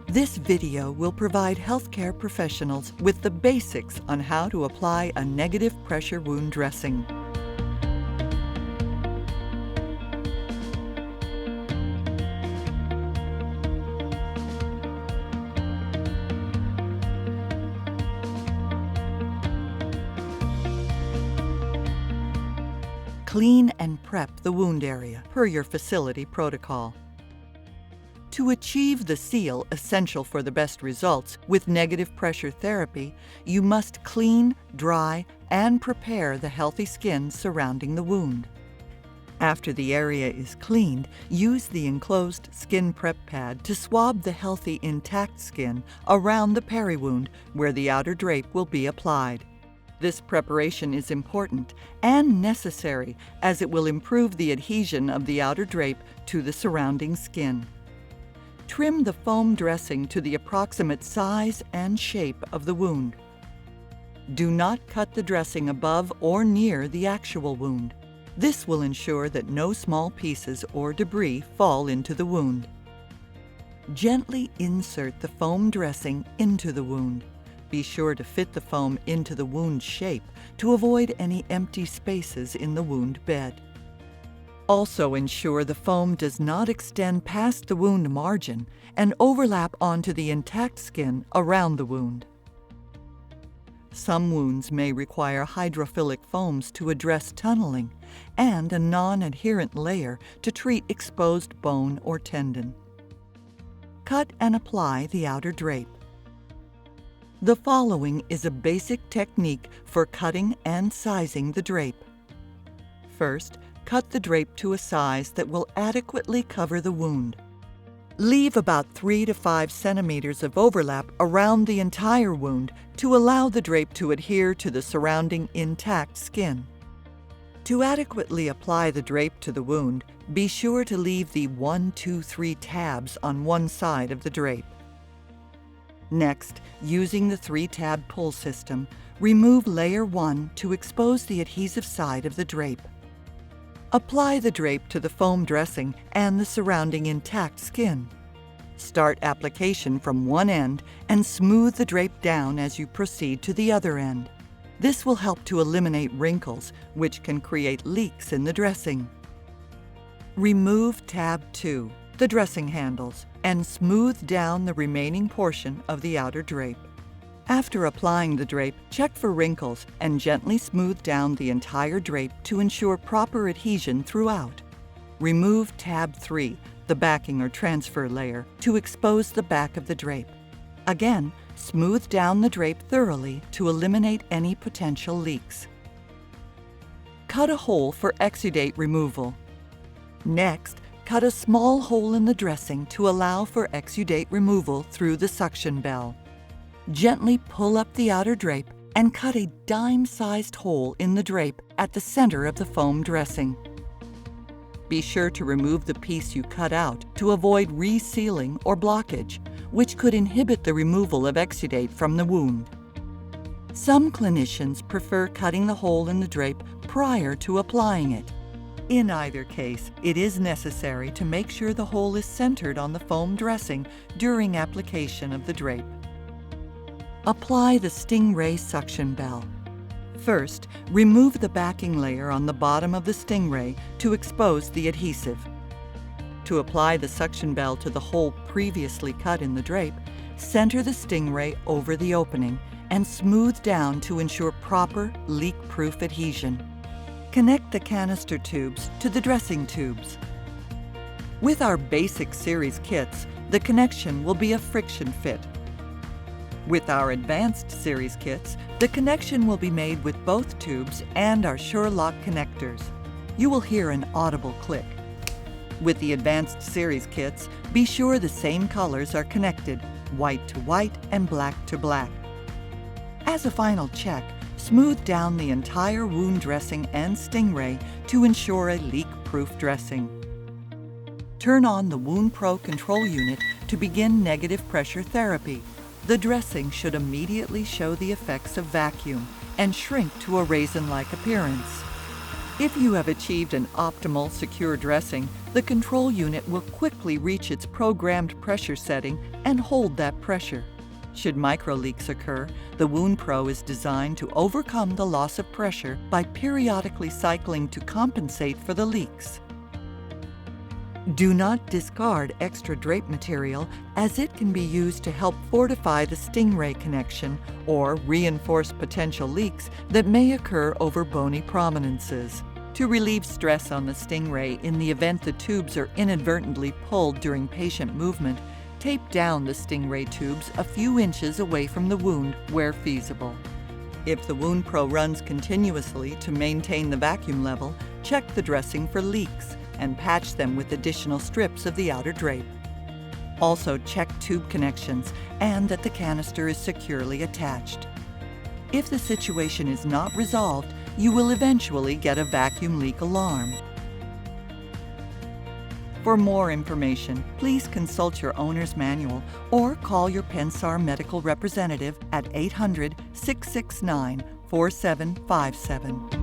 This video will provide healthcare professionals with the basics on how to apply a negative pressure wound dressing. Clean and prep the wound area per your facility protocol. To achieve the seal essential for the best results with negative pressure therapy, you must clean, dry, and prepare the healthy skin surrounding the wound. After the area is cleaned, use the enclosed skin prep pad to swab the healthy, intact skin around the peri-wound where the outer drape will be applied. This preparation is important and necessary as it will improve the adhesion of the outer drape to the surrounding skin. Trim the foam dressing to the approximate size and shape of the wound. Do not cut the dressing above or near the actual wound. This will ensure that no small pieces or debris fall into the wound. Gently insert the foam dressing into the wound. Be sure to fit the foam into the wound shape to avoid any empty spaces in the wound bed. Also ensure the foam does not extend past the wound margin and overlap onto the intact skin around the wound. Some wounds may require hydrophilic foams to address tunneling and a non-adherent layer to treat exposed bone or tendon. Cut and apply the outer drape. The following is a basic technique for cutting and sizing the drape. First, cut the drape to a size that will adequately cover the wound. Leave about 3 to 5 centimeters of overlap around the entire wound to allow the drape to adhere to the surrounding intact skin. To adequately apply the drape to the wound, be sure to leave the 1, 2, 3 tabs on one side of the drape. Next, using the 3-tab pull system, remove layer 1 to expose the adhesive side of the drape. Apply the drape to the foam dressing and the surrounding intact skin. Start application from one end and smooth the drape down as you proceed to the other end. This will help to eliminate wrinkles, which can create leaks in the dressing. Remove tab 2, the dressing handles, and smooth down the remaining portion of the outer drape. After applying the drape, check for wrinkles and gently smooth down the entire drape to ensure proper adhesion throughout. Remove tab 3, the backing or transfer layer, to expose the back of the drape. Again, smooth down the drape thoroughly to eliminate any potential leaks. Cut a hole for exudate removal. Next, cut a small hole in the dressing to allow for exudate removal through the suction bell. Gently pull up the outer drape and cut a dime-sized hole in the drape at the center of the foam dressing. Be sure to remove the piece you cut out to avoid resealing or blockage, which could inhibit the removal of exudate from the wound. Some clinicians prefer cutting the hole in the drape prior to applying it. In either case, it is necessary to make sure the hole is centered on the foam dressing during application of the drape. Apply the Stingray suction bell. First, remove the backing layer on the bottom of the Stingray to expose the adhesive. To apply the suction bell to the hole previously cut in the drape, center the Stingray over the opening and smooth down to ensure proper leak-proof adhesion. Connect the canister tubes to the dressing tubes. With our basic series kits, the connection will be a friction fit. With our advanced series kits, the connection will be made with both tubes and our Sure-Lock connectors. You will hear an audible click. With the advanced series kits, be sure the same colors are connected, white to white and black to black. As a final check, smooth down the entire wound dressing and Stingray to ensure a leak-proof dressing. Turn on the Wound Pro control unit to begin negative pressure therapy. The dressing should immediately show the effects of vacuum and shrink to a raisin-like appearance. If you have achieved an optimal secure dressing, the control unit will quickly reach its programmed pressure setting and hold that pressure. Should microleaks occur, the WoundPro is designed to overcome the loss of pressure by periodically cycling to compensate for the leaks. Do not discard extra drape material, as it can be used to help fortify the Stingray connection or reinforce potential leaks that may occur over bony prominences. To relieve stress on the Stingray in the event the tubes are inadvertently pulled during patient movement, tape down the Stingray tubes a few inches away from the wound where feasible. If the WoundPro runs continuously to maintain the vacuum level, check the dressing for leaks and patch them with additional strips of the outer drape. Also check tube connections and that the canister is securely attached. If the situation is not resolved, you will eventually get a vacuum leak alarm. For more information, please consult your owner's manual or call your Pensar medical representative at 800-669-4757.